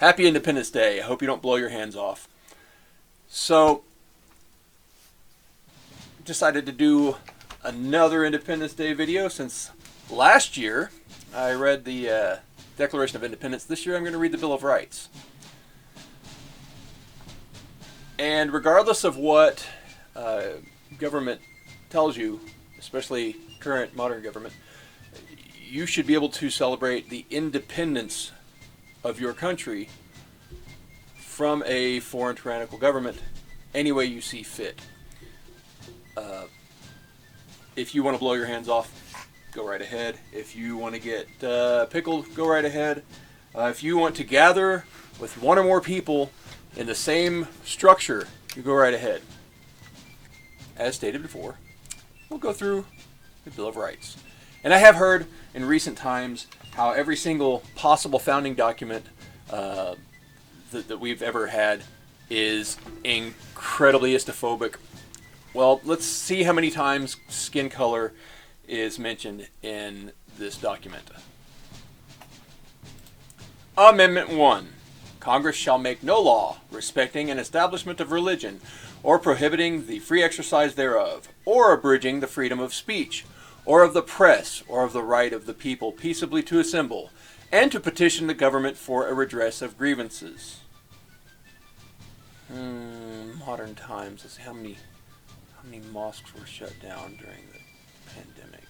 Happy Independence Day. I hope you don't blow your hands off. So, decided to do another Independence Day video since last year I read the Declaration of Independence. This year I'm going to read the Bill of Rights. And regardless of what government tells you, especially current modern government, you should be able to celebrate the independence of your country from a foreign tyrannical government any way you see fit. If you want to blow your hands off, go right ahead. If you want to get pickled, go right ahead. If you want to gather with one or more people in the same structure, you go right ahead. As stated before, we'll go through the Bill of Rights. And I have heard in recent times how every single possible founding document that we've ever had is incredibly istophobic. Well, let's see how many times skin color is mentioned in this document. Amendment 1. Congress shall make no law respecting an establishment of religion, or prohibiting the free exercise thereof, or abridging the freedom of speech, or of the press, or of the right of the people peaceably to assemble, and to petition the government for a redress of grievances. Modern times. Let's see how many mosques were shut down during the pandemic.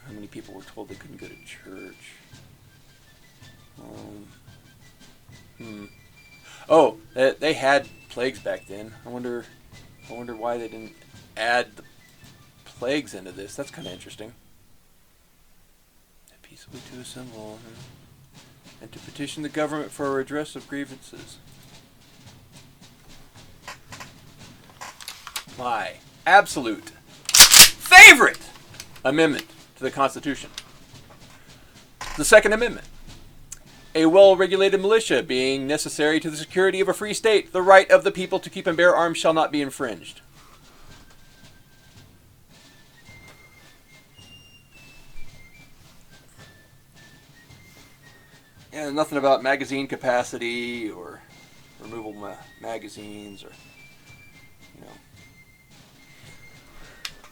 How many people were told they couldn't go to church? Oh, they had plagues back then. I wonder why they didn't add the plagues into this. That's kind of interesting. Peaceably to assemble and to petition the government for a redress of grievances. My absolute favorite amendment to the Constitution. The Second Amendment. A well-regulated militia being necessary to the security of a free state, the right of the people to keep and bear arms shall not be infringed. And nothing about magazine capacity or removable magazines or,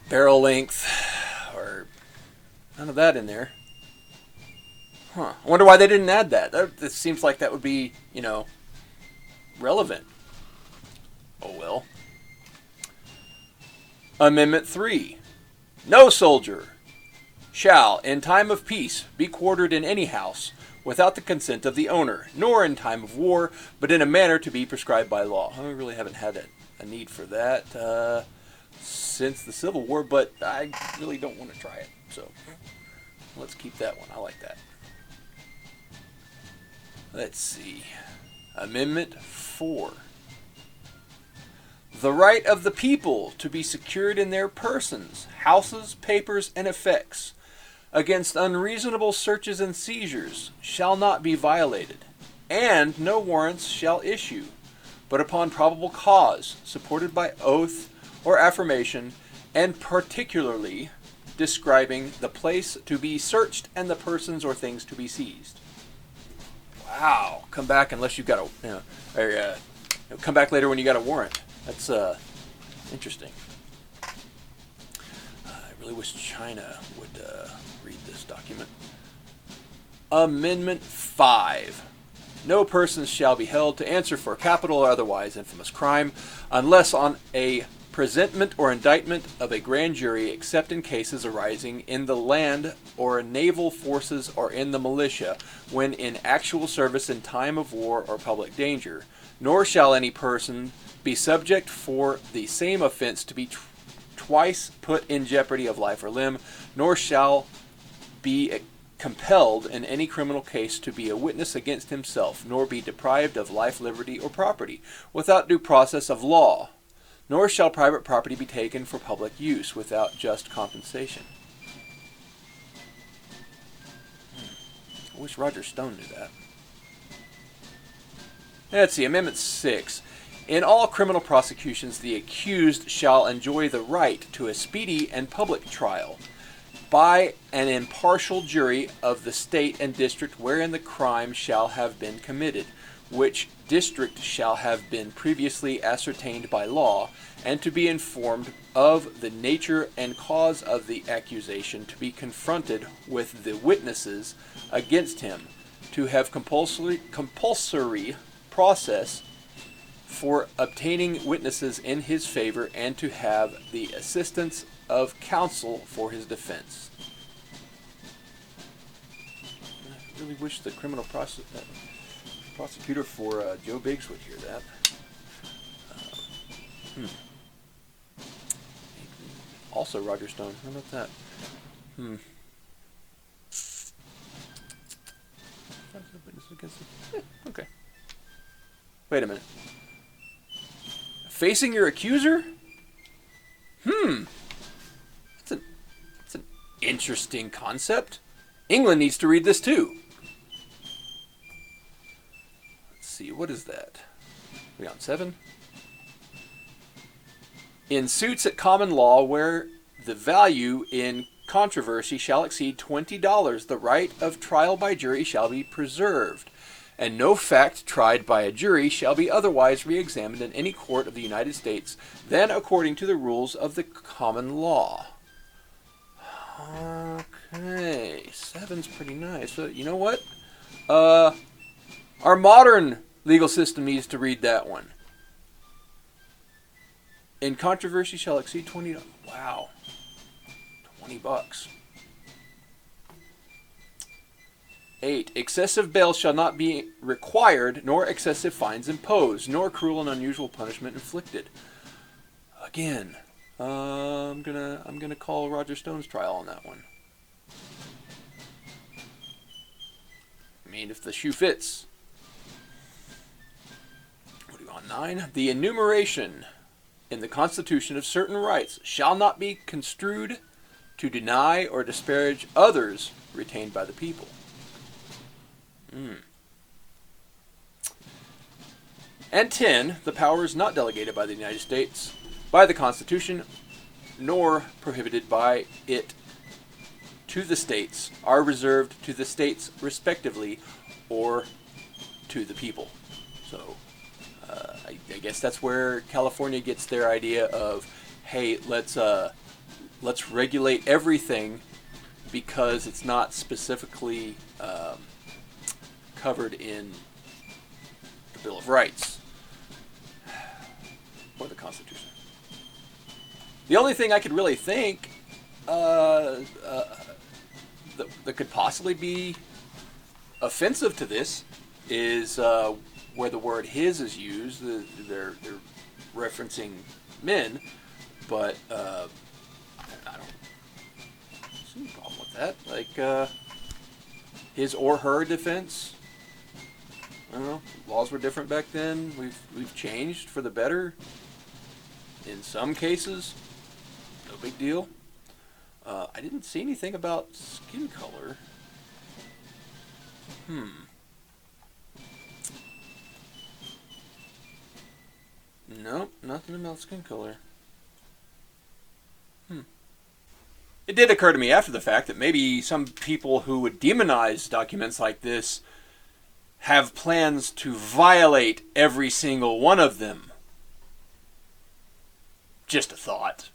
barrel length or none of that in there. I wonder why they didn't add that. It seems like that would be, relevant. Oh well. Amendment 3. No soldier shall, in time of peace, be quartered in any house without the consent of the owner, nor in time of war, but in a manner to be prescribed by law. We really haven't had a need for that since the Civil War, but I really don't want to try it. So let's keep that one. I like that. Let's see. Amendment 4. The right of the people to be secured in their persons, houses, papers, and effects against unreasonable searches and seizures shall not be violated, and no warrants shall issue, but upon probable cause, supported by oath or affirmation, and particularly describing the place to be searched and the persons or things to be seized. Wow! Come back unless you've got come back later when you got a warrant. That's interesting. I really wish China would read this document. Amendment 5. No persons shall be held to answer for capital or otherwise infamous crime unless on a presentment or indictment of a grand jury, except in cases arising in the land or naval forces or in the militia, when in actual service in time of war or public danger. Nor shall any person be subject for the same offense to be twice put in jeopardy of life or limb, nor shall be compelled in any criminal case to be a witness against himself, nor be deprived of life, liberty, or property, without due process of law. Nor shall private property be taken for public use without just compensation. I wish Roger Stone knew that. Let's see, Amendment 6. In all criminal prosecutions, the accused shall enjoy the right to a speedy and public trial, by an impartial jury of the state and district wherein the crime shall have been committed, which district shall have been previously ascertained by law, and to be informed of the nature and cause of the accusation to be confronted with the witnesses against him, to have compulsory process for obtaining witnesses in his favor, and to have the assistance of counsel for his defense. I really wish the criminal prosecutor for Joe Biggs would hear that. Also Roger Stone. How about that? Okay. Wait a minute. Facing your accuser? That's an interesting concept. England needs to read this too. Let's see, what is that? We on 7? In suits at common law where the value in controversy shall exceed $20, the right of trial by jury shall be preserved, and no fact tried by a jury shall be otherwise re-examined in any court of the United States than according to the rules of the common law. Okay, 7's pretty nice. So, you know what? Our modern legal system needs to read that one. In controversy shall exceed $20. Wow. $20. 8. Excessive bail shall not be required, nor excessive fines imposed, nor cruel and unusual punishment inflicted. Again, I'm gonna call Roger Stone's trial on that one. I mean, if the shoe fits. What are we on 9? The enumeration in the Constitution of certain rights shall not be construed to deny or disparage others retained by the people. And 10, the powers not delegated by the United States by the Constitution, nor prohibited by it to the states, are reserved to the states respectively, or to the people. So, I guess that's where California gets their idea of, hey, let's regulate everything because it's not specifically covered in the Bill of Rights or the Constitution. The only thing I could really think that could possibly be offensive to this is where the word "his" is used. They're referencing men, but I don't see any problem with that. Like his or her defense. I don't know. Laws were different back then. We've changed for the better. In some cases, no big deal. I didn't see anything about skin color. Nope, nothing about skin color. It did occur to me after the fact that maybe some people who would demonize documents like this have plans to violate every single one of them. Just a thought.